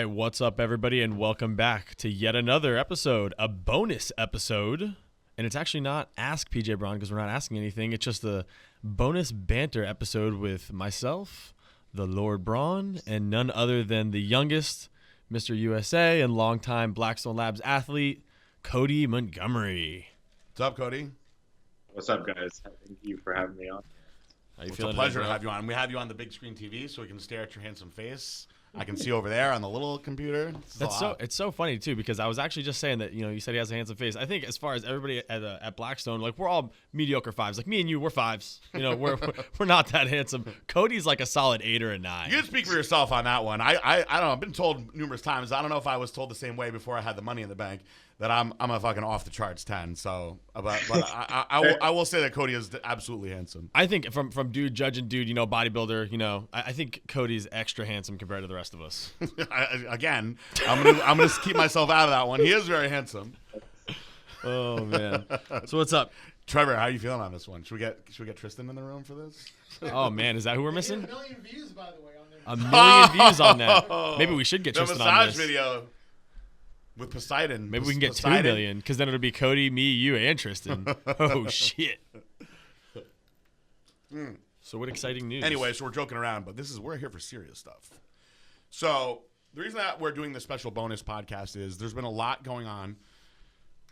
right, what's up, everybody, and welcome back to yet another episode, a bonus episode. And it's actually not Ask PJ Braun because we're not asking anything. It's just a bonus banter episode with myself, the Lord Braun, and none other than the youngest Mr. USA and longtime Blackstone Labs athlete, Cody Montgomery. What's up, Cody? What's up, guys? Thank you for having me on. How you It's feeling a pleasure today, to bro? have you on. We have you on the big screen TV so we can stare at your handsome face. I can see over there on the little computer. It's so funny too because I was actually just saying that you said he has a handsome face. I think as far as everybody at Blackstone, like we're all mediocre fives. Like me and you, we're fives. We're not that handsome. Cody's like a solid 8 or a 9. You can speak for yourself on that one. I don't know. I've been told numerous times. I don't know if I was told the same way before I had the money in the bank that I'm a fucking off the charts 10. So, but I will say that Cody is absolutely handsome. I think from dude judging dude, bodybuilder, I think Cody's extra handsome compared to the rest of us. Again, I'm gonna keep myself out of that one. He is very handsome. Oh man. So what's up? Trevor, how are you feeling on this one? Should we get Tristan in the room for this? Oh man, is that who we're missing? 1 million views, by the way, on there. 1 million views on that. Maybe we should get The Tristan on massage this. video with Poseidon. Maybe we can get Poseidon. 2 million because then it'll be Cody, me, you, and Tristan. Oh shit. So what exciting news? Anyway, so we're joking around, but we're here for serious stuff. So the reason that we're doing this special bonus podcast is there's been a lot going on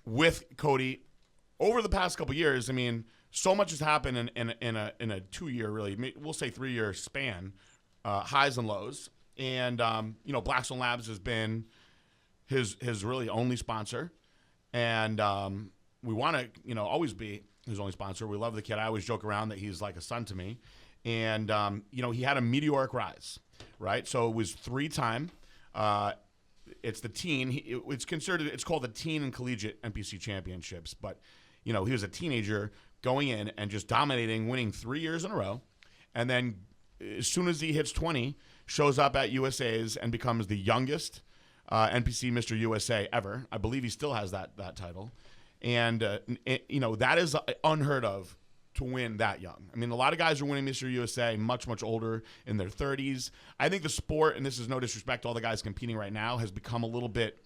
with Cody over the past couple years. I mean, so much has happened in a 2-year, really, we'll say 3-year span, highs and lows. And Blackstone Labs has been his really only sponsor, and we want to always be his only sponsor. We love the kid. I always joke around that he's like a son to me. And, he had a meteoric rise, right? So it was 3-time. It's the teen. It's called the Teen and Collegiate NPC Championships. But, he was a teenager going in and just dominating, winning 3 years in a row. And then as soon as he hits 20, shows up at USA's and becomes the youngest NPC Mr. USA ever. I believe he still has that title. And, that is unheard of to win that young. I mean, a lot of guys are winning Mr. USA much, much older in their 30s. I think the sport, and this is no disrespect to all the guys competing right now, has become a little bit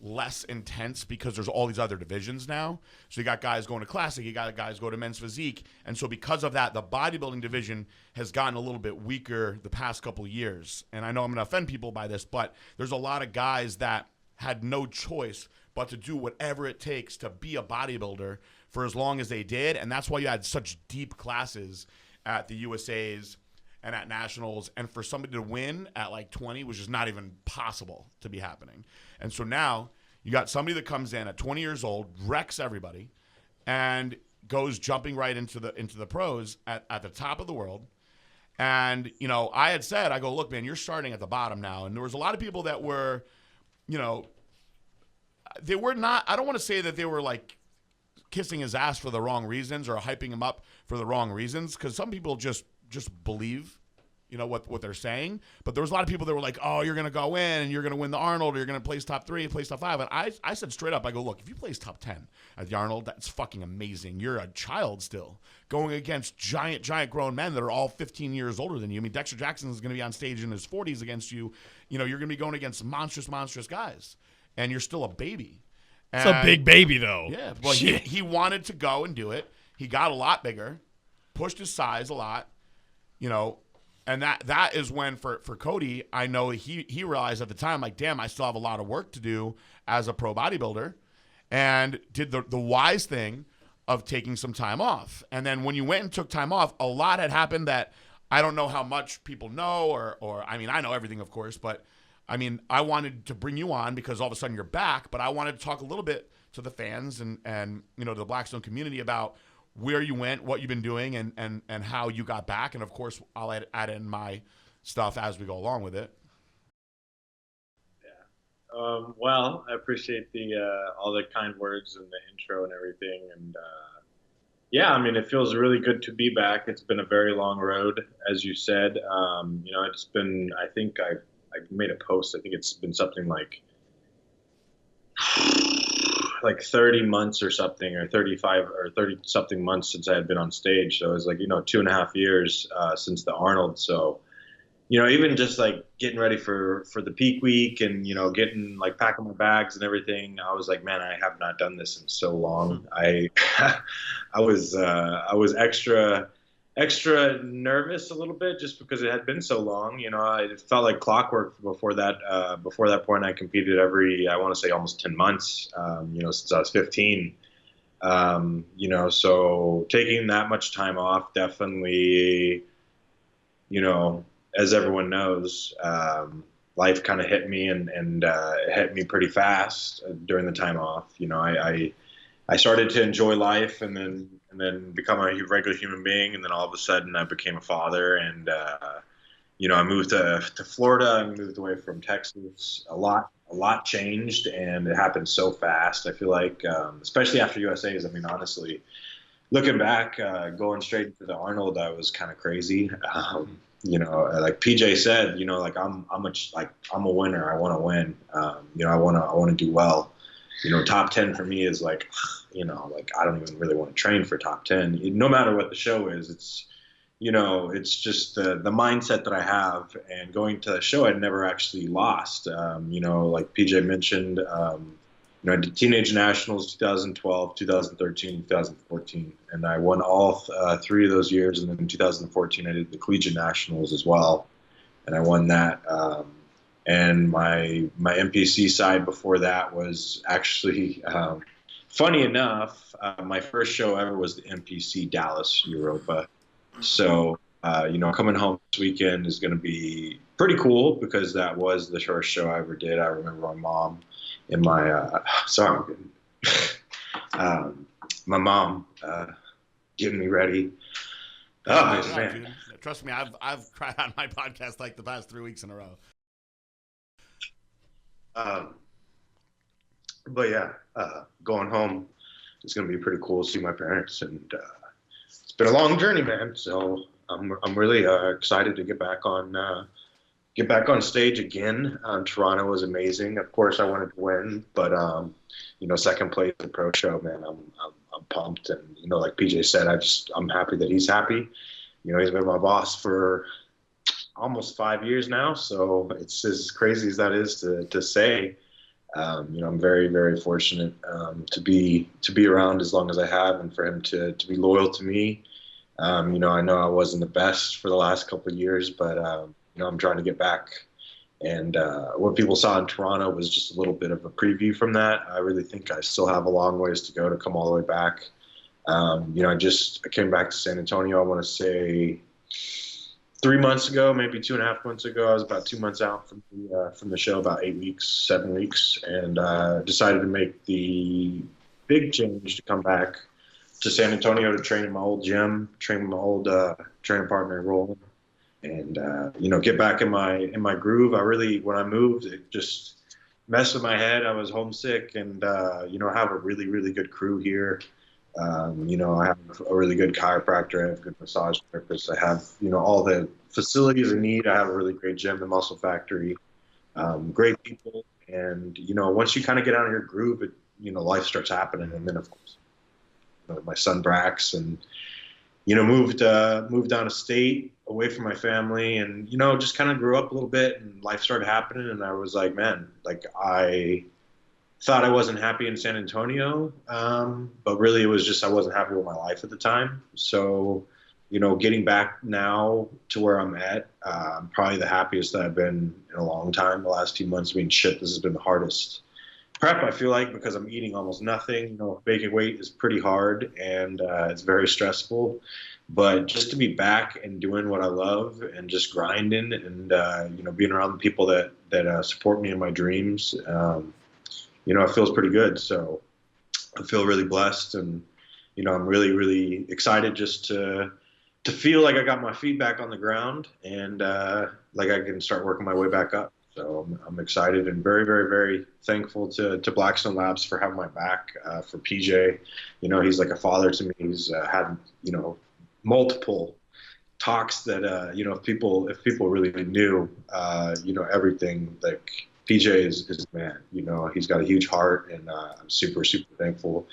less intense because there's all these other divisions now. So you got guys going to Classic, you got guys go to Men's Physique. And so because of that, the bodybuilding division has gotten a little bit weaker the past couple of years. And I know I'm going to offend people by this, but there's a lot of guys that had no choice but to do whatever it takes to be a bodybuilder for as long as they did. And that's why you had such deep classes at the USA's and at Nationals. And for somebody to win at like 20 was just not even possible to be happening. And so now you got somebody that comes in at 20 years old, wrecks everybody, and goes jumping right into the pros at the top of the world. And, I had said, I go, look, man, you're starting at the bottom now. And there was a lot of people that were, they were not, I don't want to say that they were like kissing his ass for the wrong reasons or hyping him up for the wrong reasons, because some people just believe, what they're saying. But there was a lot of people that were like, oh, you're going to go in and you're going to win the Arnold, or you're going to place top 3, place top 5. And I said straight up, I go, look, if you place top 10 at the Arnold, that's fucking amazing. You're a child still going against giant grown men that are all 15 years older than you. I mean, Dexter Jackson is going to be on stage in his 40s against you. You're going to be going against monstrous guys. And you're still a baby. It's a big baby, though. Yeah. Well, he wanted to go and do it. He got a lot bigger, pushed his size a lot, and that is when for Cody, I know he realized at the time, like, damn, I still have a lot of work to do as a pro bodybuilder, and did the wise thing of taking some time off. And then when you went and took time off, a lot had happened that I don't know how much people know, or I mean, I know everything, of course, but I mean, I wanted to bring you on because all of a sudden you're back, but I wanted to talk a little bit to the fans and to the Blackstone community about where you went, what you've been doing, and how you got back. And, of course, I'll add in my stuff as we go along with it. Yeah. Well, I appreciate all the kind words and the intro and everything. And, yeah, I mean, it feels really good to be back. It's been a very long road, as you said. It's been, I think I made a post. I think it's been something like 30 months or something, or 35 or 30 something months since I had been on stage. So it was like, 2.5 years since the Arnold. So even just like getting ready for the peak week and, getting like packing my bags and everything, I was like, man, I have not done this in so long. I was extra nervous a little bit just because it had been so long. It felt like clockwork before that. Before that point, I competed I want to say almost 10 months, since I was 15. So taking that much time off definitely, as everyone knows, life kind of hit me and it hit me pretty fast during the time off. I started to enjoy life and then become a regular human being, and then all of a sudden I became a father, and I moved to Florida. I moved away from Texas. A lot changed, and it happened so fast. I feel like, especially after USA's. I mean, honestly, looking back, going straight into the Arnold, I was kind of crazy. Like PJ said, like I'm a winner. I want to win. I want to do well. Top 10 for me is like, like I don't even really want to train for top 10. No matter what the show is, it's just the mindset that I have. And going to the show, I'd never actually lost. Like PJ mentioned, I did Teenage Nationals 2012, 2013, 2014, and I won all 3 of those years. And then in 2014, I did the Collegiate Nationals as well, and I won that. And my NPC side before that was actually, funny enough, my first show ever was the NPC Dallas Europa. So, coming home this weekend is going to be pretty cool because that was the first show I ever did. I remember my mom and my mom getting me ready. Oh, man. Dude. Trust me, I've cried on my podcast like the past 3 weeks in a row. But yeah, going home is going to be pretty cool to see my parents, and it's been a long journey, man. So I'm really excited to get back on stage again. Toronto was amazing. Of course, I wanted to win, but second place at the pro show, man. I'm pumped, and like PJ said, I'm happy that he's happy. He's been my boss for almost 5 years now, so it's as crazy as that is to say. I'm very, very fortunate to be around as long as I have, and for him to be loyal to me. I know I wasn't the best for the last couple of years, but I'm trying to get back. And what people saw in Toronto was just a little bit of a preview from that. I really think I still have a long ways to go to come all the way back. I came back to San Antonio, I want to say 3 months ago, maybe 2.5 months ago. I was about 2 months out from the show, about 8 weeks, 7 weeks, and decided to make the big change to come back to San Antonio to train in my old gym, train with my old training partner, Roland, and get back in my groove. When I moved, it just messed with my head. I was homesick, and I have a really, really good crew here. I have a really good chiropractor. I have a good massage therapist. I have, all the facilities I need. I have a really great gym, the Muscle Factory, great people. And, once you kind of get out of your groove, life starts happening. And then, of course, my son Brax, and, moved down of state away from my family, and, just kind of grew up a little bit, and life started happening. And I was like, man, like I thought I wasn't happy in San Antonio, but really it was just I wasn't happy with my life at the time. So, getting back now to where I'm at, I'm probably the happiest that I've been in a long time. The last few months, this has been the hardest prep, I feel like, because I'm eating almost nothing. Making weight is pretty hard, and it's very stressful. But just to be back and doing what I love and just grinding and, being around the people that support me in my dreams, it feels pretty good. So I feel really blessed, and, I'm really, really excited just to feel like I got my feet back on the ground, and like I can start working my way back up. So I'm excited and very, very, very thankful to Blackstone Labs for having my back, for PJ. He's like a father to me. He's had, multiple talks that, if people really knew, everything, like PJ is a man. He's got a huge heart, and I'm super, super thankful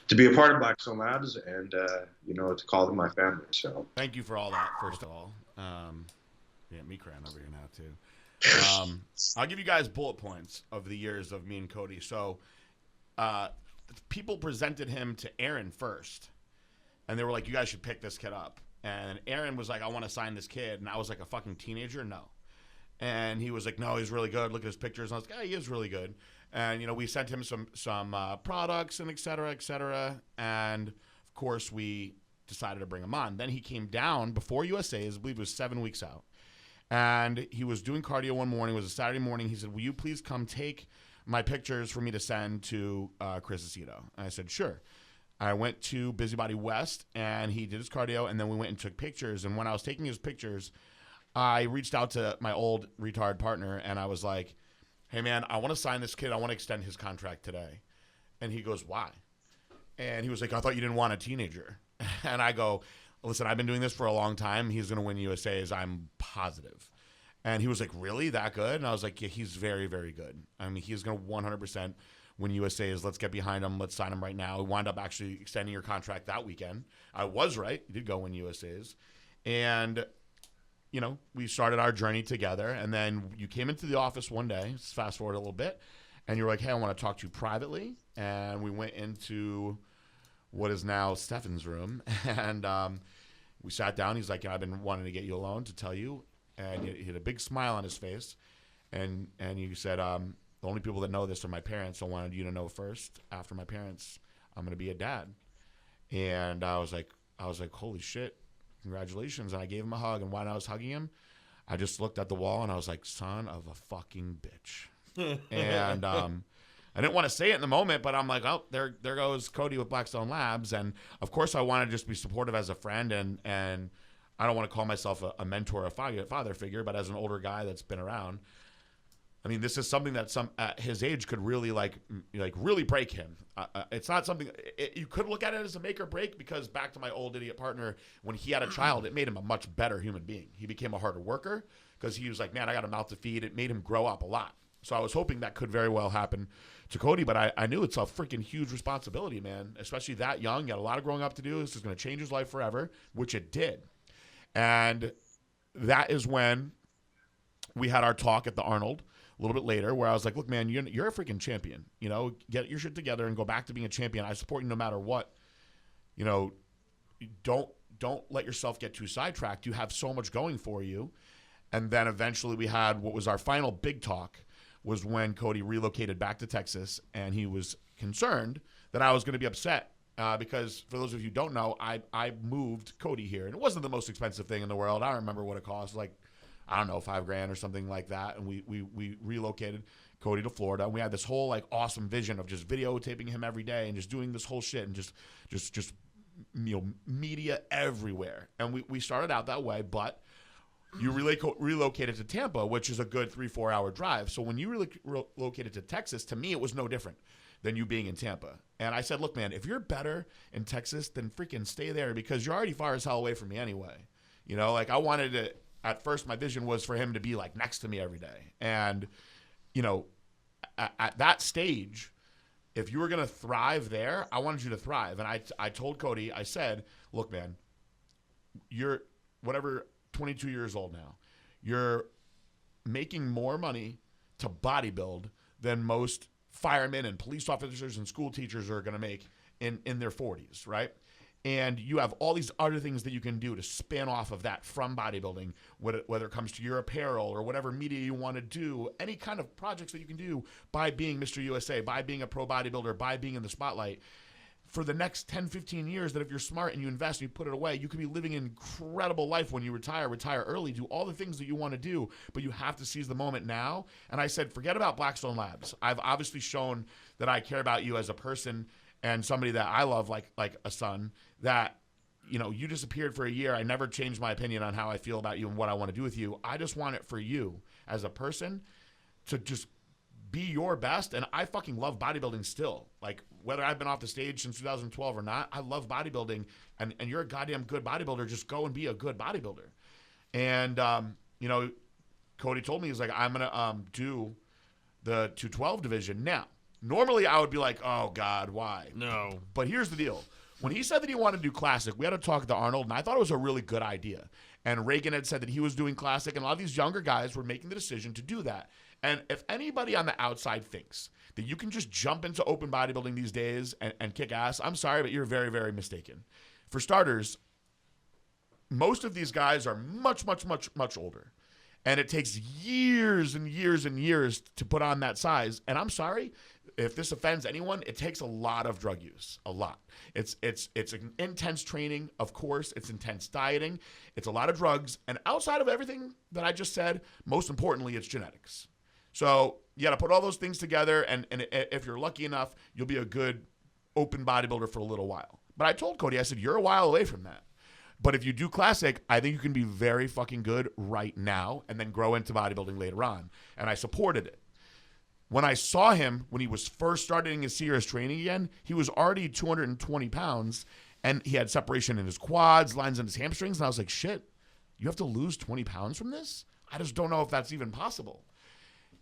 to be a part of Blackstone Labs, and to call them my family. So thank you for all that, first of all. Yeah, me crying over here now too. I'll give you guys bullet points of the years of me and Cody. So, people presented him to Aaron first, and they were like, "You guys should pick this kid up." And Aaron was like, "I want to sign this kid," and I was like, "A fucking teenager? No." And he was like, "No, he's really good. Look at his pictures." And I was like, "Yeah, he is really good." And we sent him some products and et cetera, et cetera. And of course, we decided to bring him on. Then he came down before USA's. I believe it was 7 weeks out. And he was doing cardio one morning. It was a Saturday morning. He said, "Will you please come take my pictures for me to send to Chris Aceto?" And I said, "Sure." I went to Busybody West, and he did his cardio, and then we went and took pictures. And when I was taking his pictures, I reached out to my old retard partner, and I was like, "Hey, man, I want to sign this kid. I want to extend his contract today." And he goes, "Why?" And he was like, "I thought you didn't want a teenager." And I go, "Listen, I've been doing this for a long time. He's going to win USA's. I'm positive." And he was like, "Really? That good?" And I was like, "Yeah, he's very, very good. I mean, he's going to 100% win USA's. Let's get behind him. Let's sign him right now." We wound up actually extending your contract that weekend. I was right. You did go win USA's. And, we started our journey together. And then you came into the office one day, let's fast forward a little bit, and you were like, "Hey, I want to talk to you privately." And we went into what is now Stefan's room. And we sat down. He's like, "I've been wanting to get you alone to tell you." And he had a big smile on his face. And you said, "The only people that know this are my parents. So I wanted you to know first. After my parents, I'm going to be a dad." And I was like, "Holy shit, congratulations." And I gave him a hug. And when I was hugging him, I just looked at the wall and I was like, "Son of a fucking bitch." And I didn't want to say it in the moment, but I'm like, "Oh, there goes Cody with Blackstone Labs." And of course I want to just be supportive as a friend. And I don't want to call myself a mentor, a father figure, but as an older guy that's been around, I mean, this is something that at his age could really really break him. It's not something you could look at it as a make or break, because back to my old idiot partner, when he had a child, it made him a much better human being. He became a harder worker because he was like, "Man, I got a mouth to feed." It made him grow up a lot. So I was hoping that could very well happen to Cody, but I knew it's a freaking huge responsibility, man, especially that young. You got a lot of growing up to do. This is going to change his life forever, which it did. And that is when we had our talk at the Arnold a little bit later, where I was like, "Look, man, you're a freaking champion. Get your shit together and go back to being a champion. I support you no matter what. Don't let yourself get too sidetracked. You have so much going for you." And then eventually we had what was our final big talk, was when Cody relocated back to Texas, and he was concerned that I was going to be upset. Because for those of you who don't know, I moved Cody here, and it wasn't the most expensive thing in the world. I don't remember what it cost, like, I don't know, $5,000 or something like that. And we relocated Cody to Florida. And we had this whole awesome vision of just videotaping him every day and just doing this whole shit and just media everywhere. And we started out that way, but you relocated to Tampa, which is a good 3-4 hour drive. So when you relocated to Texas, to me, it was no different than you being in Tampa. And I said, "Look, man, if you're better in Texas, then freaking stay there, because you're already far as hell away from me anyway." I wanted to, at first my vision was for him to be next to me every day. And, at that stage, if you were going to thrive there, I wanted you to thrive. And I told Cody, I said, "Look, man, you're 22 years old now. You're making more money to bodybuild than most firemen and police officers and school teachers are going to make in their 40s, right? And you have all these other things that you can do to spin off of that from bodybuilding, whether it comes to your apparel or whatever media you want to do, any kind of projects that you can do by being Mr. USA, by being a pro bodybuilder, by being in the spotlight. For the next 10, 15 years, that if you're smart and you invest and you put it away, you could be living an incredible life when you retire early, do all the things that you want to do, but you have to seize the moment now." And I said, "Forget about Blackstone Labs. I've obviously shown that I care about you as a person and somebody that I love like a son, that, you disappeared for a year. I never changed my opinion on how I feel about you and what I want to do with you. I just want it for you as a person to just be your best." And I fucking love bodybuilding still. Whether I've been off the stage since 2012 or not, I love bodybuilding. And you're a goddamn good bodybuilder. Just go and be a good bodybuilder. And, Cody told me, he's like, "I'm going to do the 212 division." Now, normally I would be like, "Oh, God, why?" No. But here's the deal. When he said that he wanted to do classic, we had a talk at the Arnold, and I thought it was a really good idea. And Reagan had said that he was doing classic, and a lot of these younger guys were making the decision to do that. And if anybody on the outside thinks that you can just jump into open bodybuilding these days and kick ass, I'm sorry, but you're very, very mistaken. For starters, most of these guys are much, much, much, much older. And it takes years and years and years to put on that size. And I'm sorry, if this offends anyone, it takes a lot of drug use, a lot. It's an intense training, of course. It's intense dieting. It's a lot of drugs. And outside of everything that I just said, most importantly, it's genetics. So you got to put all those things together. And if you're lucky enough, you'll be a good open bodybuilder for a little while. But I told Cody, I said, you're a while away from that. But if you do classic, I think you can be very fucking good right now and then grow into bodybuilding later on. And I supported it. When I saw him, when he was first starting his serious training again, he was already 220 pounds and he had separation in his quads, lines in his hamstrings. And I was like, shit, you have to lose 20 pounds from this? I just don't know if that's even possible.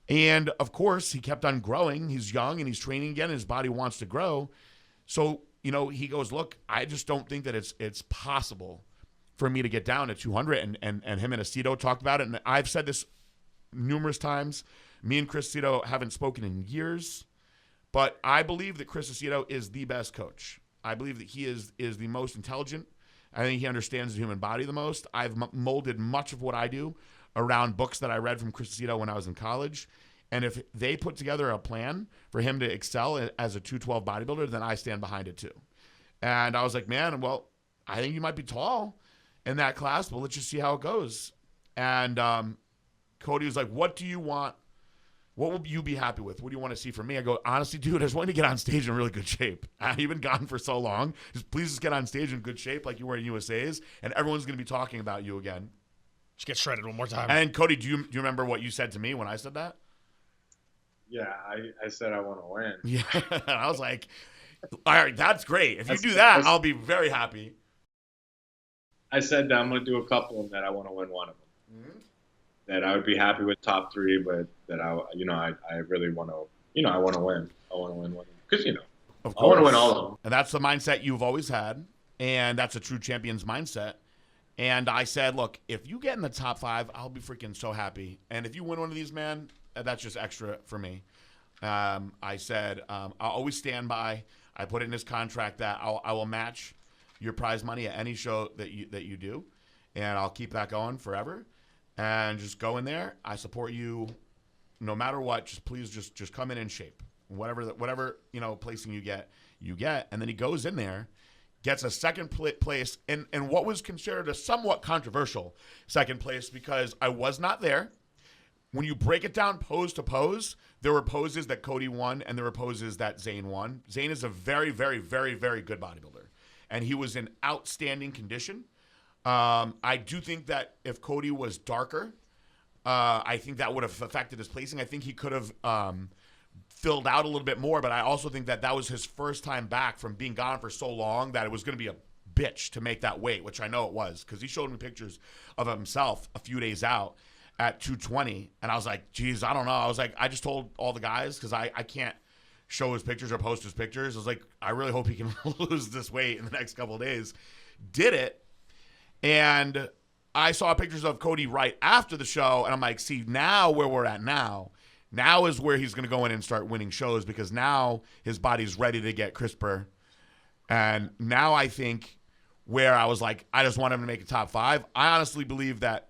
And of course, he kept on growing. He's young and he's training again. And his body wants to grow. So, he goes, look, I just don't think that it's possible for me to get down to 200. And him and Aceto talked about it. And I've said this numerous times. Me and Chris Aceto haven't spoken in years, but I believe that Chris Aceto is the best coach. I believe that he is the most intelligent. I think he understands the human body the most. I've molded much of what I do around books that I read from Chris Aceto when I was in college. And if they put together a plan for him to excel as a 212 bodybuilder, then I stand behind it too. And I was like, man, well, I think you might be tall in that class, but let's just see how it goes. And Cody was like, what do you want? What will you be happy with? What do you want to see from me? I go, honestly, dude, I just want to get on stage in really good shape. You've been gone for so long. Please just get on stage in good shape like you were in USA's, and everyone's going to be talking about you again. Just get shredded one more time. And Cody, do you remember what you said to me when I said that? Yeah, I said I want to win. Yeah, I was like, all right, that's great. If you do that, I'll be very happy. I said that I'm going to do a couple and that I want to win one of them. Mm-hmm. That I would be happy with top three, but that I really want to, I want to win. I want to win one because of course. I want to win all of them. And that's the mindset you've always had, and that's a true champion's mindset. And I said, look, if you get in the top 5, I'll be freaking so happy. And if you win one of these, man, that's just extra for me. I said, I'll always stand by. I put it in his contract that I will match your prize money at any show that you do, and I'll keep that going forever. And just go in there. I support you, no matter what. Just come in shape. Whatever placing you get. And then he goes in there, gets a second place in what was considered a somewhat controversial second place because I was not there. When you break it down pose to pose, there were poses that Cody won and there were poses that Zane won. Zane is a very, very, very, very good bodybuilder, and he was in outstanding condition. I do think that if Cody was darker, I think that would have affected his placing. I think he could have filled out a little bit more, but I also think that was his first time back from being gone for so long that it was going to be a bitch to make that weight, which I know it was because he showed me pictures of himself a few days out at 220, and I was like, geez, I don't know. I was like, I just told all the guys because I can't show his pictures or post his pictures. I was like, I really hope he can lose this weight in the next couple of days. Did it. And I saw pictures of Cody right after the show, and I'm like, see, now where we're at now is where he's going to go in and start winning shows because now his body's ready to get crisper. And now I think where I was like, I just want him to make a top 5. I honestly believe that,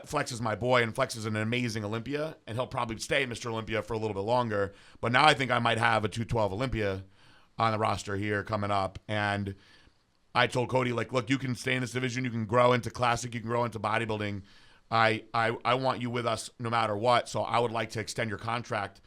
Flex is my boy, and Flex is an amazing Olympia, and he'll probably stay Mr. Olympia for a little bit longer. But now I think I might have a 212 Olympia on the roster here coming up. And I told Cody, like, look, you can stay in this division. You can grow into classic. You can grow into bodybuilding. I want you with us no matter what. So I would like to extend your contract.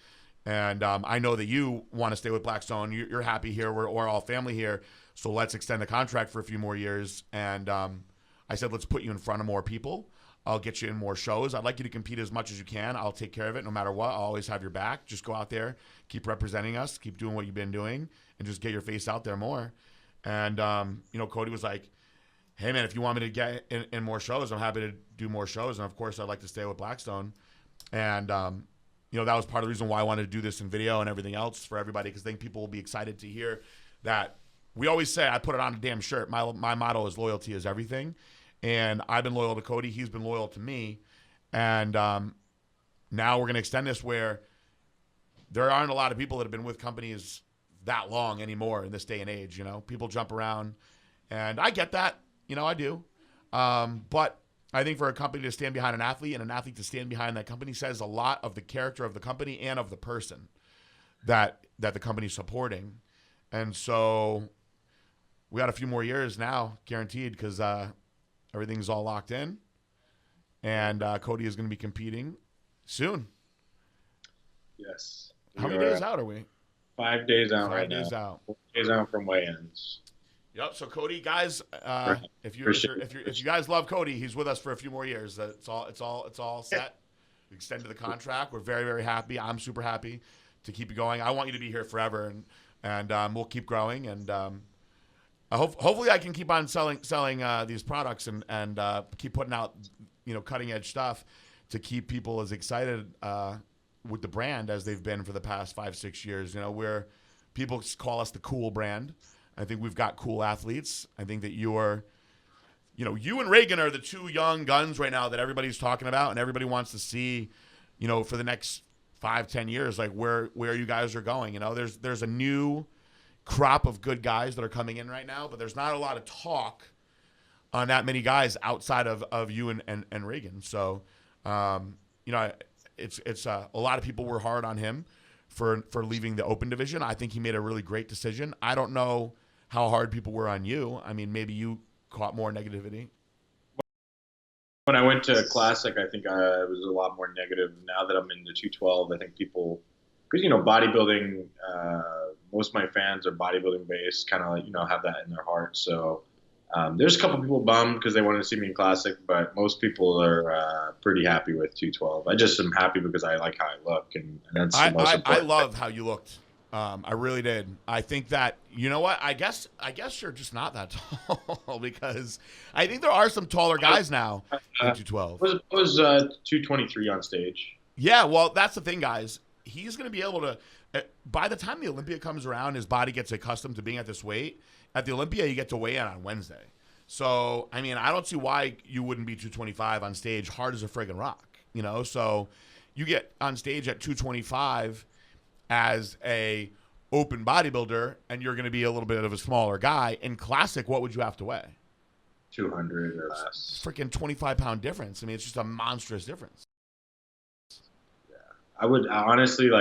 And I know that you want to stay with Blackstone. You're happy here. We're all family here. So let's extend the contract for a few more years. And I said, let's put you in front of more people. I'll get you in more shows. I'd like you to compete as much as you can. I'll take care of it no matter what. I'll always have your back. Just go out there, keep representing us, keep doing what you've been doing, and just get your face out there more. And, Cody was like, hey, man, if you want me to get in more shows, I'm happy to do more shows. And, of course, I'd like to stay with Blackstone. And, that was part of the reason why I wanted to do this in video and everything else for everybody because I think people will be excited to hear that. We always say, I put it on a damn shirt. My motto is loyalty is everything. and I've been loyal to Cody. He's been loyal to me, and now we're going to extend this where there aren't a lot of people that have been with companies that long anymore in this day and age. You know, people jump around, and I get that. You know, I do. But I think for a company to stand behind an athlete and an athlete to stand behind that company says a lot of the character of the company and of the person that the company's supporting. And so we got a few more years now, guaranteed, because everything's all locked in. And Cody is going to be competing soon. Yes. How many days out are we? 5 days out 5 days out. 4 days out from weigh-ins. Yep. So Cody, guys, if you guys love Cody, he's with us for a few more years. It's all set. We extended the contract. We're very, very happy. I'm super happy to keep you going. I want you to be here forever, and we'll keep growing. And hopefully, I can keep on selling these products and keep putting out cutting edge stuff to keep people as excited with the brand as they've been for the past 5-6 years. Where people call us the cool brand. I think we've got cool athletes. I think that you and Reagan are the two young guns right now that everybody's talking about and everybody wants to see, for the next 5-10 years, like where you guys are going. There's a new crop of good guys that are coming in right now, but there's not a lot of talk on that many guys outside of you and Reagan. So, it's a lot of people were hard on him for leaving the open division. I think he made a really great decision. I don't know how hard people were on you. I mean, maybe you caught more negativity. When I went to Classic, I think I was a lot more negative. Now that I'm in the 212, I think people, because bodybuilding, most of my fans are bodybuilding based, kind of like, have that in their heart. So there's a couple people bummed because they wanted to see me in Classic, but most people are pretty happy with 212. I just am happy because I like how I look, and that's the most important. I love how you looked. I really did. I think that, you know what? I guess you're just not that tall because I think there are some taller guys now in 212. I was 223 on stage. Yeah, well, that's the thing, guys. He's going to be able to, by the time the Olympia comes around, his body gets accustomed to being at this weight. At the Olympia, you get to weigh in on Wednesday. So, I mean, I don't see why you wouldn't be 225 on stage, hard as a friggin' rock, So you get on stage at 225 as a open bodybuilder, and you're going to be a little bit of a smaller guy. In Classic, what would you have to weigh? 200 or less. Freaking 25-pound difference. I mean, it's just a monstrous difference. Yeah. I would honestly,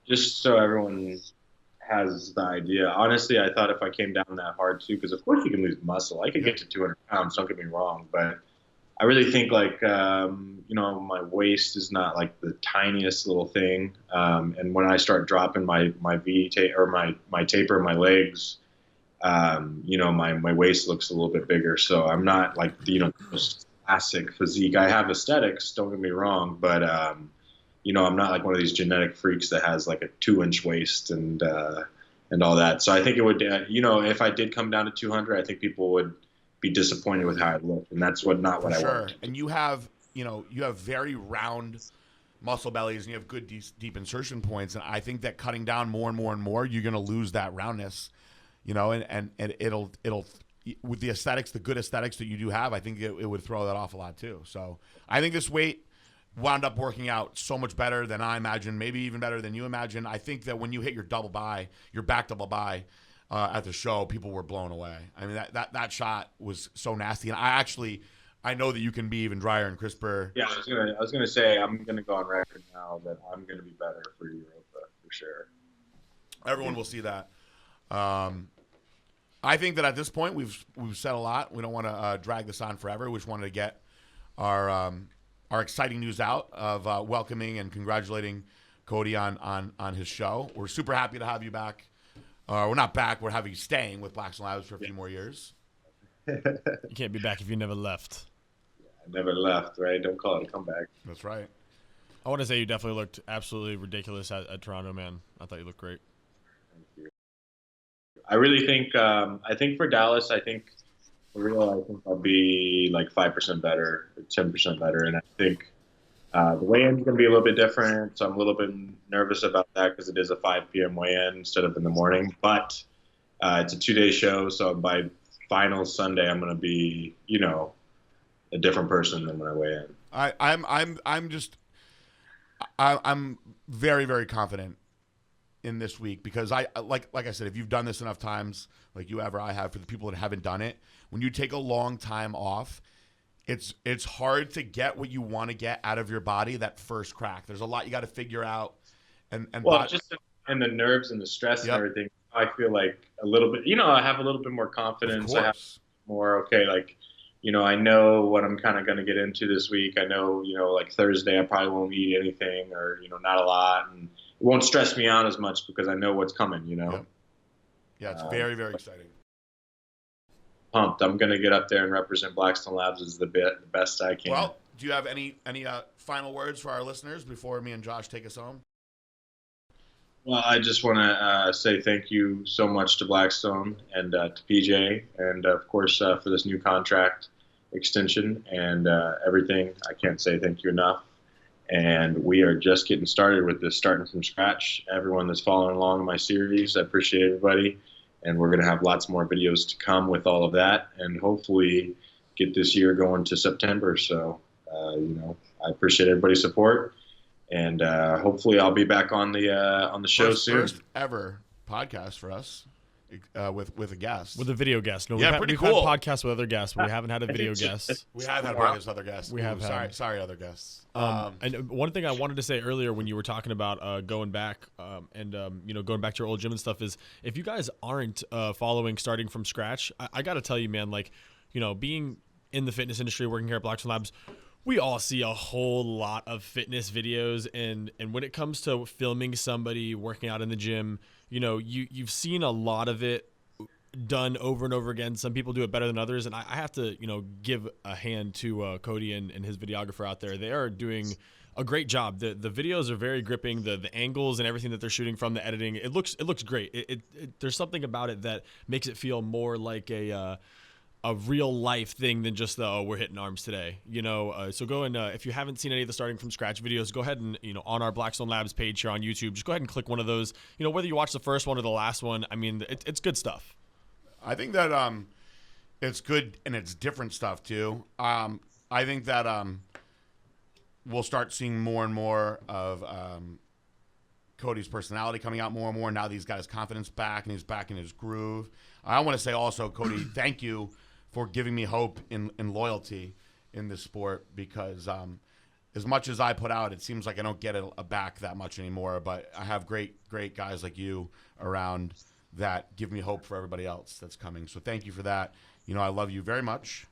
just so everyone has the idea, honestly, I thought if I came down that hard too, because of course you can lose muscle. I could get to 200 pounds, don't get me wrong, but I really think my waist is not like the tiniest little thing. And when I start dropping my taper in my legs, my waist looks a little bit bigger. So I'm not like the most classic physique. I have aesthetics, don't get me wrong, but I'm not like one of these genetic freaks that has like a 2-inch waist and all that. So I think it would, if I did come down to 200, I think people would be disappointed with how I look, and that's not what I want. And you have very round muscle bellies, and you have good deep insertion points, and I think that cutting down more and more and more, you're going to lose that roundness, and it'll with the aesthetics, the good aesthetics that you do have, I think it would throw that off a lot too. So I think this weight wound up working out so much better than I imagined, maybe even better than you imagined. I think that when you hit your back double by at the show, people were blown away. I mean, that shot was so nasty. And I know that you can be even drier and crisper. Yeah, I was gonna say I'm gonna go on record now that I'm gonna be better for Europa for sure. Everyone will see that. I think that at this point we've said a lot. We don't want to drag this on forever. We just wanted to get our exciting news out of welcoming and congratulating Cody on his show. We're super happy to have you back. We're not back. We're having you staying with Blackstone Labs for a few more years. You can't be back if you never left. Yeah, I never left, right? Don't call it a comeback. That's right. I want to say you definitely looked absolutely ridiculous at Toronto, man. I thought you looked great. Thank you. I really think, for Dallas, I think I'll be like 5% better, or 10% better. And I think the weigh-in is going to be a little bit different. So I'm a little bit nervous about that because it is a 5 p.m. weigh-in instead of in the morning. But it's a 2-day show. So by final Sunday, I'm going to be, a different person than when I weigh in. I'm very, very confident in this week because I like I said, if you've done this enough times, like you have or I have, for the people that haven't done it, when you take a long time off, it's hard to get what you want to get out of your body that first crack. There's a lot you got to figure out, and just and the nerves and the stress and everything. I feel like a little bit, I have a little bit more confidence. I have more like, I know what I'm kind of going to get into this week. I know, like Thursday I probably won't eat anything or not a lot, and it won't stress me out as much because I know what's coming. Yeah, it's very, very exciting. Pumped. I'm going to get up there and represent Blackstone Labs as the best I can. Well, do you have any final words for our listeners before me and Josh take us home? Well, I just want to say thank you so much to Blackstone and to PJ, and of course for this new contract extension and everything. I can't say thank you enough. And we are just getting started with this, starting from scratch. Everyone that's following along in my series, I appreciate everybody. And we're going to have lots more videos to come with all of that, and hopefully get this year going to September. So, I appreciate everybody's support, and hopefully I'll be back on the show soon. First ever podcast for us with a guest, with a video guest. No, we've had podcasts with other guests, but we haven't had a video guest. We have had podcasts with other guests. Sorry, other guests. And one thing I wanted to say earlier when you were talking about going back and going back to your old gym and stuff is, if you guys aren't following Starting from Scratch, I got to tell you, man, like, being in the fitness industry, working here at Blackstone Labs, we all see a whole lot of fitness videos, and when it comes to filming somebody working out in the gym, you've seen a lot of it done over and over again. Some people do it better than others, and I have to give a hand to Cody and his videographer out there. They are doing a great job. The videos are very gripping. The angles and everything that they're shooting from, the editing, it looks great. There's something about it that makes it feel more like a real life thing than just we're hitting arms today, so go and if you haven't seen any of the Starting from Scratch videos, go ahead and on our Blackstone Labs page here on YouTube, just go ahead and click one of those, whether you watch the first one or the last one. I mean, it's good stuff. I think that it's good, and it's different stuff too. I think that we'll start seeing more and more of Cody's personality coming out more and more. Now that he's got his confidence back and he's back in his groove. I want to say also, Cody, thank you for giving me hope and loyalty in this sport, because as much as I put out, it seems like I don't get a back that much anymore. But I have great guys like you around that give me hope for everybody else that's coming. So thank you for that. I love you very much,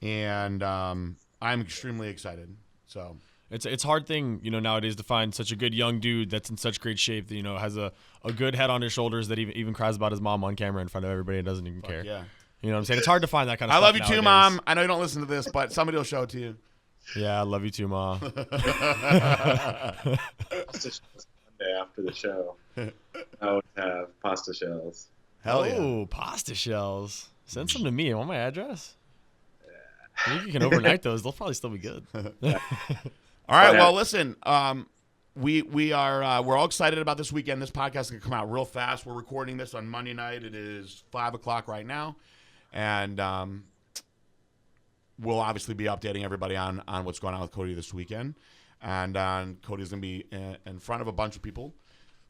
and I'm extremely excited. So it's a hard thing, nowadays to find such a good young dude that's in such great shape that, has a good head on his shoulders that even cries about his mom on camera in front of everybody and doesn't even care. Yeah. You know what I'm saying? It's hard to find that kind of stuff. I love you nowadays. too, Mom. I know you don't listen to this, but somebody will show it to you. Yeah, I love you too, Ma. Monday after the show, I would have pasta shells. Hell yeah. Oh, pasta shells. Send some to me. You want my address? I think you can overnight those. They'll probably still be good. All right. Well, listen. We're all excited about this weekend. This podcast is gonna come out real fast. We're recording this on Monday night. It is 5:00 right now, and we'll obviously be updating everybody on what's going on with Cody this weekend. And Cody's gonna be in front of a bunch of people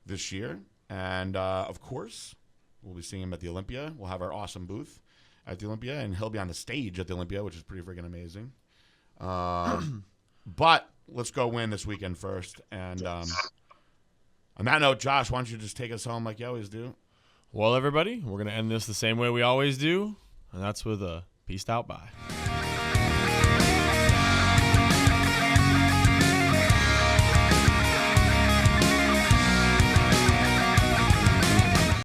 this year, and of course, we'll be seeing him at the Olympia. We'll have our awesome booth at the Olympia, and he'll be on the stage at the Olympia, which is pretty freaking amazing. But let's go win this weekend first. And on that note, Josh, why don't you just take us home like you always do? Well, everybody, we're going to end this the same way we always do, and that's with a peaced out bye.